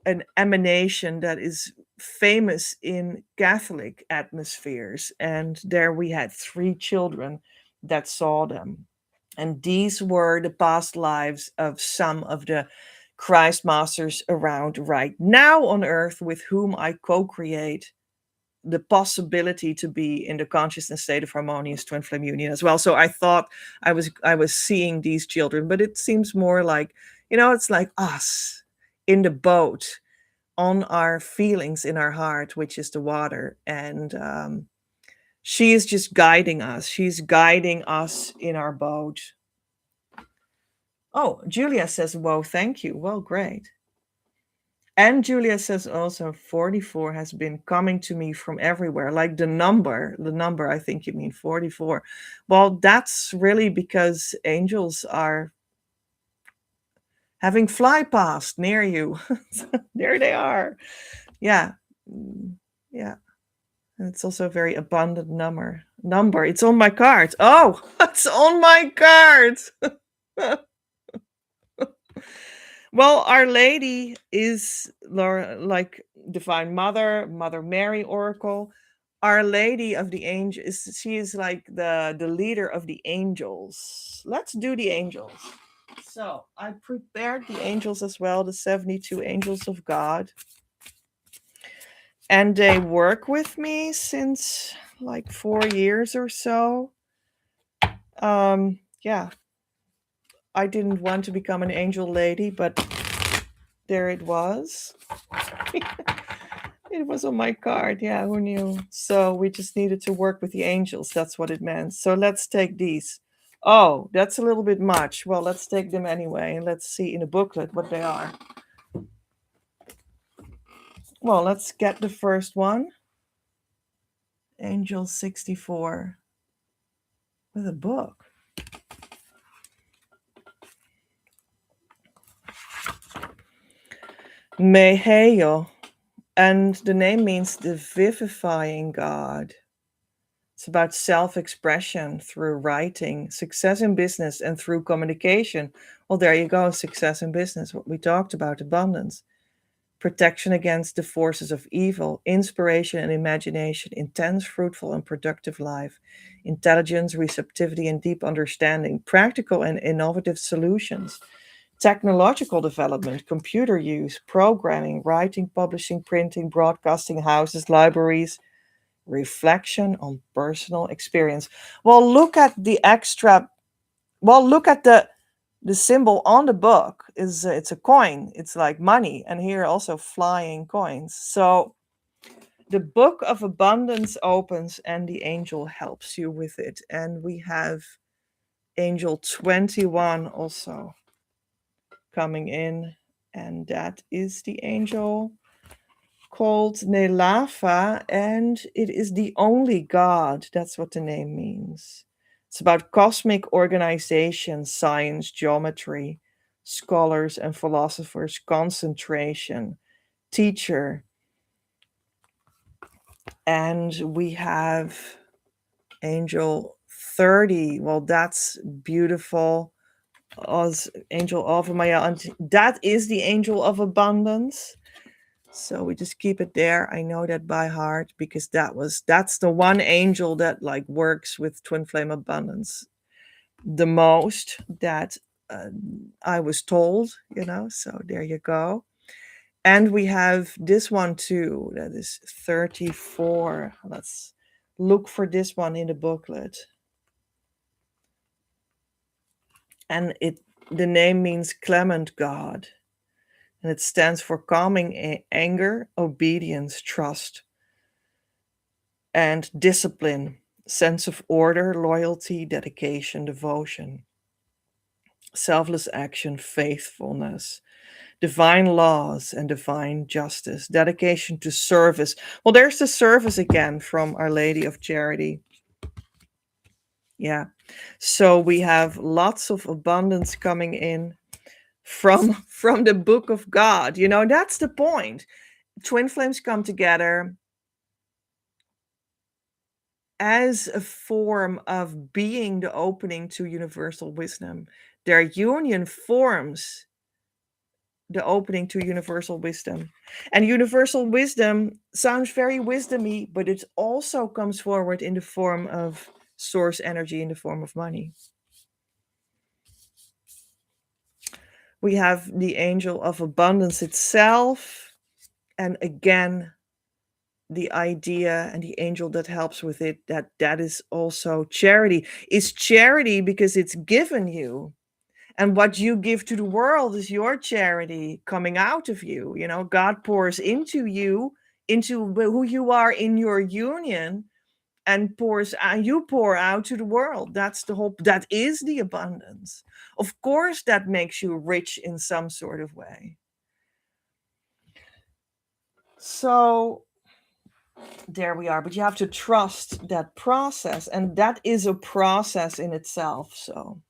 an emanation that is famous in Catholic atmospheres. And there we had 3 children that saw them. And these were the past lives of some of the Christ masters around right now on earth with whom I co-create the possibility to be in the consciousness state of harmonious twin flame union as well. So I thought I was seeing these children, but it seems more like, it's like us in the boat on our feelings in our heart, which is the water. And she is just guiding us. She's guiding us in our boat. Oh, Julia says, whoa, thank you. Well, great. And Julia says also 44 has been coming to me from everywhere, like the number, I think you mean 44. Well, that's really because angels are having fly past near you. There they are. Yeah. Yeah. And it's also a very abundant number. It's on my card. Oh, it's on my card. Well, Our Lady is like Divine Mother, Mother Mary Oracle. Our Lady of the Angels, she is like the leader of the angels. Let's do the angels. So I prepared the angels as well, the 72 angels of God. And they work with me since like 4 years or so. Yeah. I didn't want to become an angel lady, but there it was. It was on my card. Yeah, who knew? So we just needed to work with the angels. That's what it meant. So let's take these. Oh, that's a little bit much. Well, let's take them anyway. And let's see in the booklet what they are. Well, let's get the first one. Angel 64 with a book. Meheyo. And the name means the vivifying God. It's about self-expression through writing, success in business, and through communication. Well, there you go, success in business, what we talked about, abundance. Protection against the forces of evil, inspiration and imagination, intense, fruitful, and productive life, intelligence, receptivity, and deep understanding, practical and innovative solutions, technological development, computer use, programming, writing, publishing, printing, broadcasting, houses, libraries, reflection on personal experience. Well, look at the extra. Well, look at the symbol on the book. Is It's a coin. It's like money, and here also flying coins. So the book of abundance opens, and the angel helps you with it. And we have angel 21 also coming in, and that is the angel called Nelafa, and it is the only God. That's what the name means. It's about cosmic organization, science, geometry, scholars and philosophers, concentration, teacher. And we have Angel 30. Well, that's beautiful. As Angel of Maya, and that is the angel of abundance. So we just keep it there. I know that by heart because that's the one angel that like works with twin flame abundance the most that uh, I was told, So there you go. And we have this one too. That is 34. Let's look for this one in the booklet. And the name means clement God. And it stands for calming anger, obedience, trust, and discipline, sense of order, loyalty, dedication, devotion, selfless action, faithfulness, divine laws and divine justice, dedication to service. Well, there's the service again from Our Lady of Charity. Yeah. So we have lots of abundance coming in from the book of God. That's the point. Twin flames come together as a form of being the opening to universal wisdom. Their union forms the opening to universal wisdom. And universal wisdom sounds very wisdomy, but it also comes forward in the form of source energy, in the form of money. We have the angel of abundance itself, and again, the idea and the angel that helps with it, that is also charity. It's charity because it's given you. And what you give to the world is your charity coming out of you. God pours into you, into who you are in your union, and you pour out to the world. That's the hope. That is the abundance. Of course, that makes you rich in some sort of way. So there we are. But you have to trust that process, and that is a process in itself. So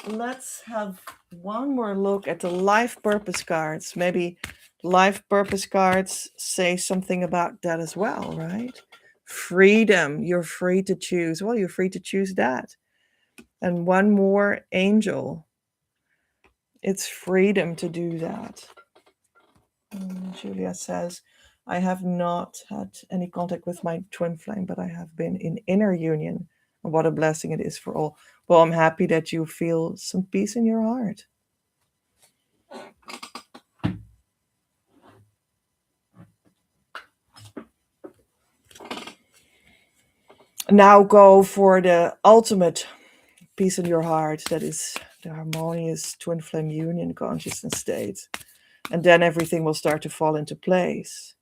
let's have one more look at the life purpose cards. Maybe life purpose cards say something about that as well, right? Freedom. You're free to choose. Well, you're free to choose that. And one more angel. It's freedom to do that. Julia says, I have not had any contact with my twin flame, but I have been in inner union. And what a blessing it is for all. Well, I'm happy that you feel some peace in your heart. Now go for the ultimate peace in your heart. That is the harmonious twin flame union consciousness state. And then everything will start to fall into place.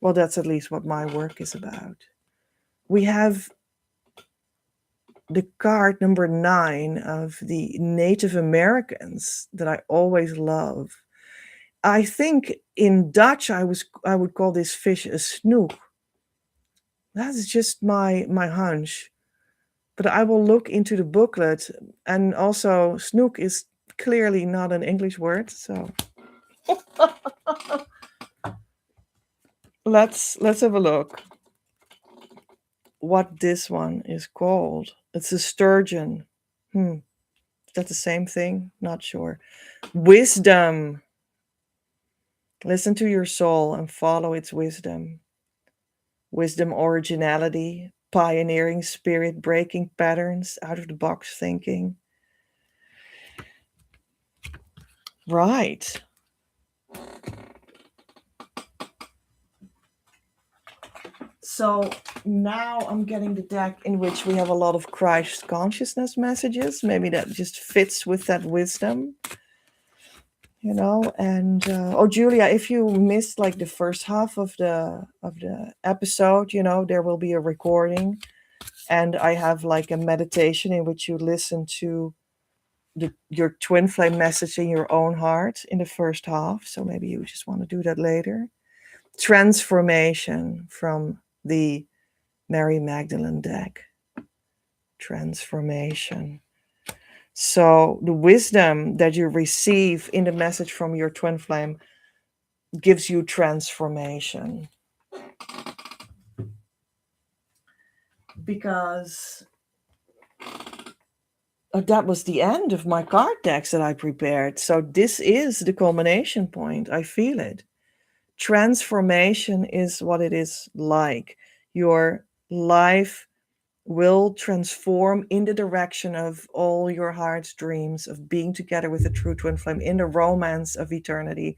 Well, that's at least what my work is about. We have the card number 9 of the Native Americans that I always love. I think in Dutch I would call this fish a snoek. That's just my hunch. But I will look into the booklet, and also snoek is clearly not an English word, so let's have a look what this one is called. It's a sturgeon. Is that the same thing? Not sure. Wisdom. Listen to your soul and follow its wisdom. Wisdom, originality, pioneering spirit, breaking patterns, out of the box thinking. Right. So now I'm getting the deck in which we have a lot of Christ consciousness messages. Maybe that just fits with that wisdom. And Julia, if you missed like the first half of the episode, there will be a recording, and I have like a meditation in which you listen to your twin flame message in your own heart in the first half. So maybe you just want to do that later. Transformation from the Mary Magdalene deck. Transformation. So the wisdom that you receive in the message from your twin flame gives you transformation. Because that was the end of my card decks that I prepared. So this is the culmination point. I feel it. Transformation is what it is like. Your life will transform in the direction of all your heart's dreams of being together with the true twin flame in the romance of eternity,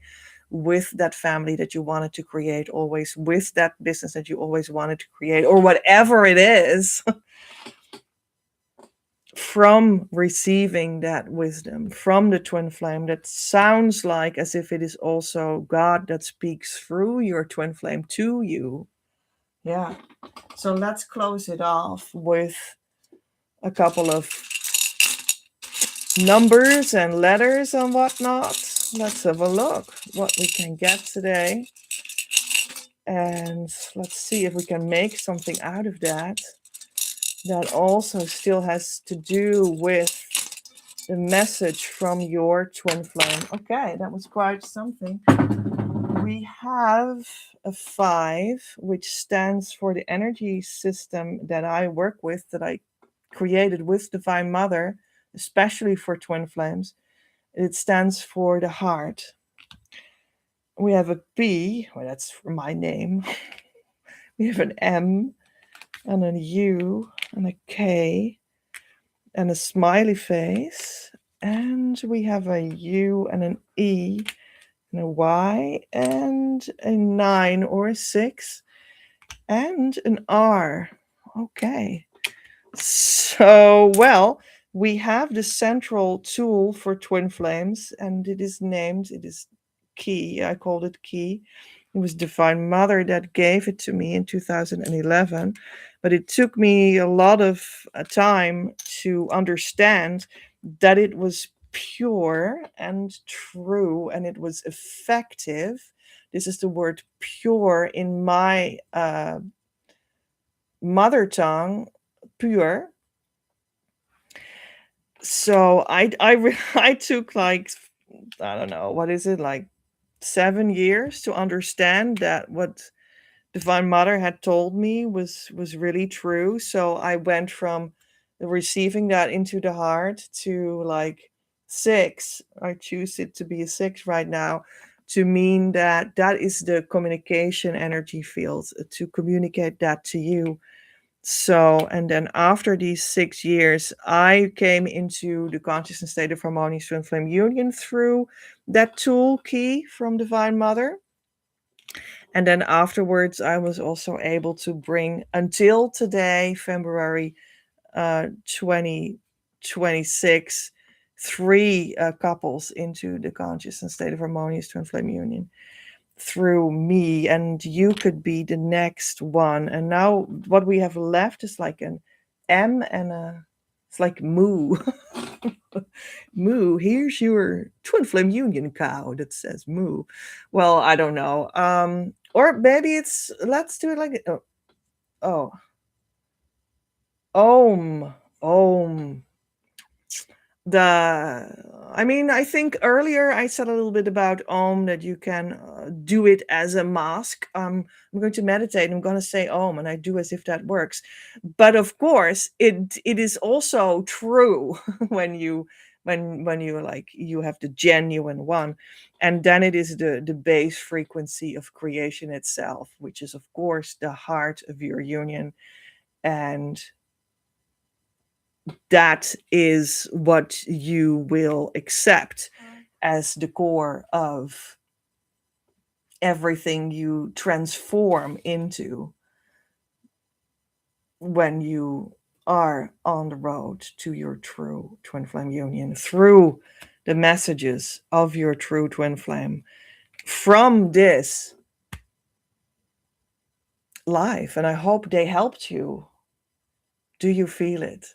with that family that you wanted to create always, with that business that you always wanted to create, or whatever it is. From receiving that wisdom from the twin flame, that sounds like as if it is also God that speaks through your twin flame to you. Yeah. So let's close it off with a couple of numbers and letters and whatnot. Let's have a look what we can get today. And let's see if we can make something out of that. That also still has to do with the message from your twin flame. Okay, that was quite something. We have a 5, which stands for the energy system that I work with, that I created with Divine Mother, especially for twin flames. It stands for the heart. We have a P, well, that's my name. We have an M and a U and a K and a smiley face. And we have a U and an E and a Y and a 9 or a 6 and an R. Okay. So, well, we have the central tool for twin flames, and it is Key. I called it Key. It was Divine Mother that gave it to me in 2011. But it took me a lot of time to understand that it was pure and true and it was effective. This is the word pure in my mother tongue, pure. So I took like, I don't know, what is it, like 7 years to understand that what Divine Mother had told me was really true. So I went from receiving that into the heart to like 6. I choose it to be a 6 right now, to mean that that is the communication energy field, to communicate that to you. So, and then after these 6 years, I came into the consciousness state of harmonious twin flame union through that tool Key from Divine Mother. And then afterwards, I was also able to bring, until today, February 2026, 3 couples into the consciousness state of harmonious twin flame union through me, and you could be the next one. And now what we have left is like an M and it's like moo. Moo, here's your twin flame union cow that says moo. Well, I don't know. Or maybe it's, let's do it like, oh, om, om. I think earlier I said a little bit about Om, that you can do it as a mask. I'm going to meditate, I'm going to say Om, and I do as if that works. But of course it is also true when you like, you have the genuine one, and then it is the base frequency of creation itself, which is of course the heart of your union. And that is what you will accept as the core of everything you transform into when you are on the road to your true twin flame union, through the messages of your true twin flame from this life. And I hope they helped you. Do you feel it?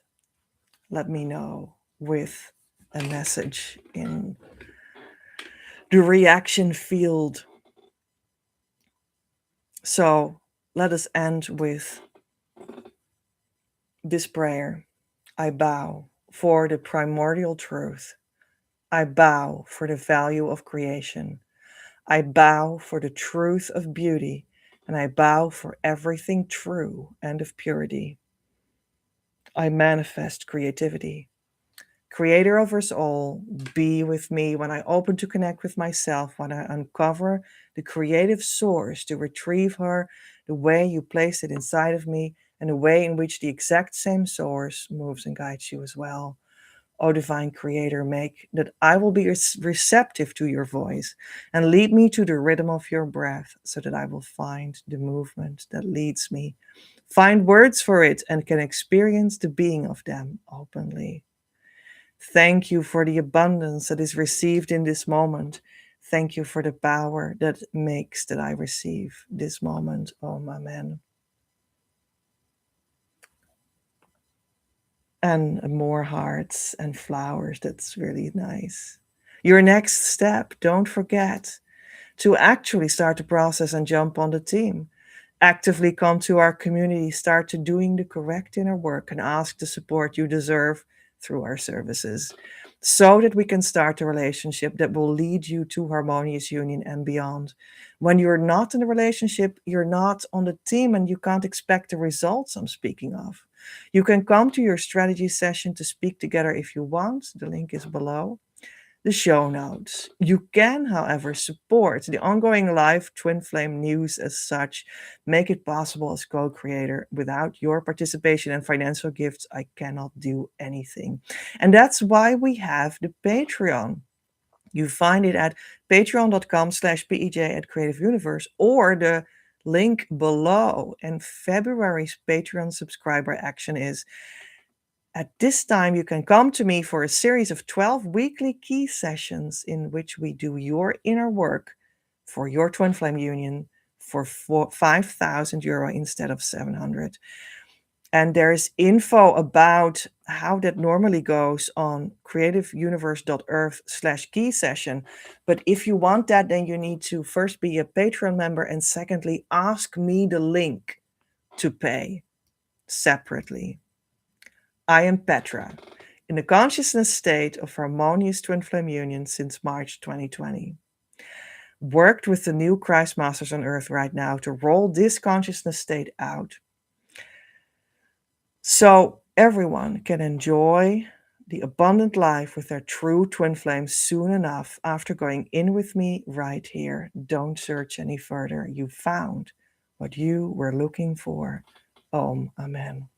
Let me know with a message in the reaction field. So let us end with this prayer. I bow for the primordial truth. I bow for the value of creation. I bow for the truth of beauty, and I bow for everything true and of purity. I manifest creativity. Creator of us all, be with me when I open to connect with myself, when I uncover the creative source to retrieve her, the way you place it inside of me, and the way in which the exact same source moves and guides you as well. O divine creator, make that I will be receptive to your voice and lead me to the rhythm of your breath so that I will find the movement that leads me, find words for it, and can experience the being of them openly. Thank you for the abundance that is received in this moment. Thank you for the power that makes that I receive this moment. Amen. And more hearts and flowers. That's really nice. Your next step, don't forget to actually start the process and jump on the team. Actively come to our community, start to doing the correct inner work, and ask the support you deserve through our services so that we can start a relationship that will lead you to harmonious union and beyond. When you're not in a relationship, you're not on the team and you can't expect the results I'm speaking of. You can come to your strategy session to speak together if you want. The link is below the show notes. You can, however, support the ongoing live Twin Flame news as such, make it possible as co creator. Without your participation and financial gifts, I cannot do anything. And that's why we have the Patreon. You find it at patreon.com/pej at Creative Universe or the link below. And February's Patreon subscriber action is at this time, you can come to me for a series of 12 weekly key sessions in which we do your inner work for your twin flame union for 5,000 euro instead of 700. And there's info about how that normally goes on creativeuniverse.earth/key session. But if you want that, then you need to first be a Patreon member and secondly, ask me the link to pay separately. I am Petra, in the consciousness state of harmonious twin flame union since March 2020. Worked with the new Christ Masters on Earth right now to roll this consciousness state out so everyone can enjoy the abundant life with their true twin flames soon enough after going in with me right here. Don't search any further. You found what you were looking for. Amen.